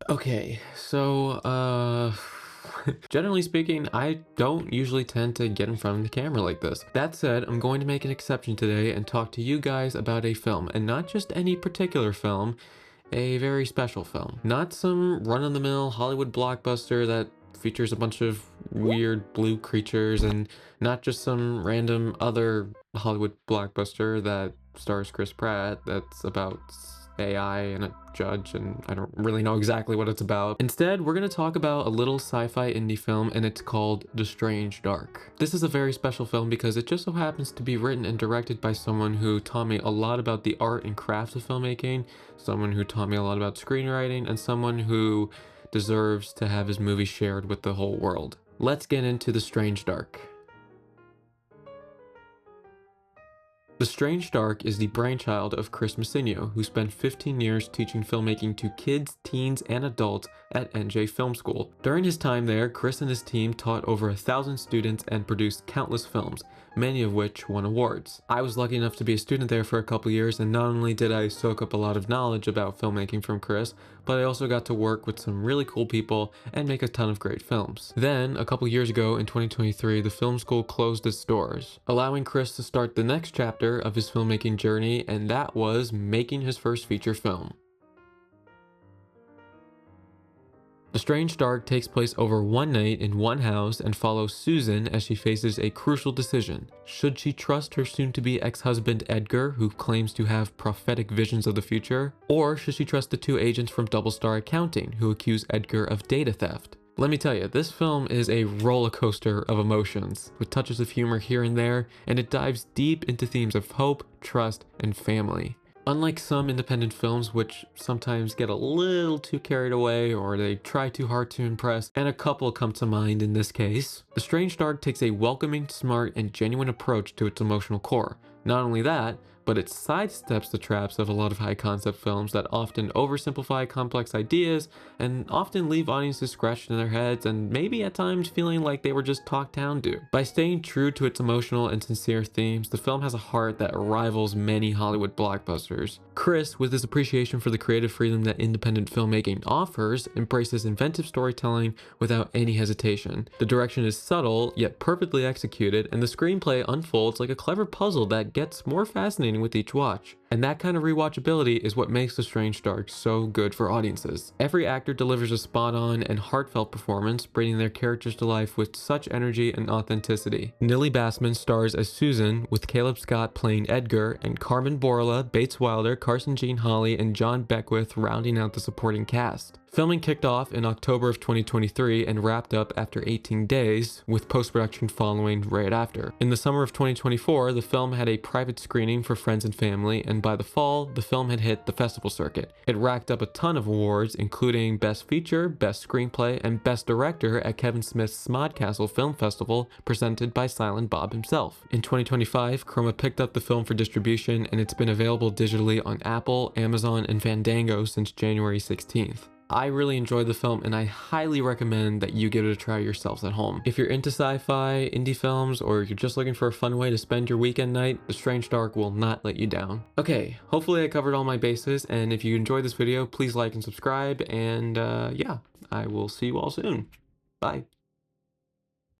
Okay, generally speaking, I don't usually tend to get in front of the camera like this. That said, I'm going to make an exception today and talk to you guys about a film, and not just any particular film, a very special film. Not some run-of-the-mill Hollywood blockbuster that features a bunch of weird blue creatures, and not just some random other Hollywood blockbuster that stars Chris Pratt that's about AI and a judge, and I don't really know exactly what it's about. Instead, we're going to talk about a little sci-fi indie film, and it's called The Strange Dark. This is a very special film because it just so happens to be written and directed by someone who taught me a lot about the art and craft of filmmaking, someone who taught me a lot about screenwriting, and someone who deserves to have his movie shared with the whole world. Let's get into The Strange Dark. The Strange Dark is the brainchild of Chris Massigno, who spent 15 years teaching filmmaking to kids, teens, and adults at NJ Film School. During his time there, Chris and his team taught over 1,000 students and produced countless films, many of which won awards. I was lucky enough to be a student there for a couple years, and not only did I soak up a lot of knowledge about filmmaking from Chris, but I also got to work with some really cool people and make a ton of great films. Then, a couple years ago in 2023, the film school closed its doors, allowing Chris to start the next chapter of his filmmaking journey, and that was making his first feature film. The Strange Dark takes place over one night in one house and follows Susan as she faces a crucial decision. Should she trust her soon-to-be ex-husband Edgar, who claims to have prophetic visions of the future? Or should she trust the two agents from Double Star Accounting, who accuse Edgar of data theft? Let me tell you, this film is a roller coaster of emotions, with touches of humor here and there, and it dives deep into themes of hope, trust, and family. Unlike some independent films, which sometimes get a little too carried away or they try too hard to impress, and a couple come to mind in this case, The Strange Dark takes a welcoming, smart, and genuine approach to its emotional core. Not only that, but it sidesteps the traps of a lot of high-concept films that often oversimplify complex ideas and often leave audiences scratching their heads and maybe at times feeling like they were just talked down to. By staying true to its emotional and sincere themes, the film has a heart that rivals many Hollywood blockbusters. Chris, with his appreciation for the creative freedom that independent filmmaking offers, embraces inventive storytelling without any hesitation. The direction is subtle, yet perfectly executed, and the screenplay unfolds like a clever puzzle that gets more fascinating with each watch. And that kind of rewatchability is what makes The Strange Dark so good for audiences. Every actor delivers a spot-on and heartfelt performance, bringing their characters to life with such energy and authenticity. Nili Bassman stars as Susan, with Caleb Scott playing Edgar, and Carmen Borla, Bates Wilder, Carson Jean Holly, and John Beckwith rounding out the supporting cast. Filming kicked off in October of 2023 and wrapped up after 18 days, with post-production following right after. In the summer of 2024, the film had a private screening for friends and family, and by the fall, the film had hit the festival circuit. It racked up a ton of awards, including Best Feature, Best Screenplay, and Best Director at Kevin Smith's Smodcastle Film Festival, presented by Silent Bob himself. In 2025, Chroma picked up the film for distribution, and it's been available digitally on Apple, Amazon, and Fandango since January 16th. I really enjoyed the film, and I highly recommend that you give it a try yourselves at home. If you're into sci-fi, indie films, or you're just looking for a fun way to spend your weekend night, The Strange Dark will not let you down. Okay, hopefully I covered all my bases, and if you enjoyed this video, please like and subscribe, and yeah, I will see you all soon. Bye.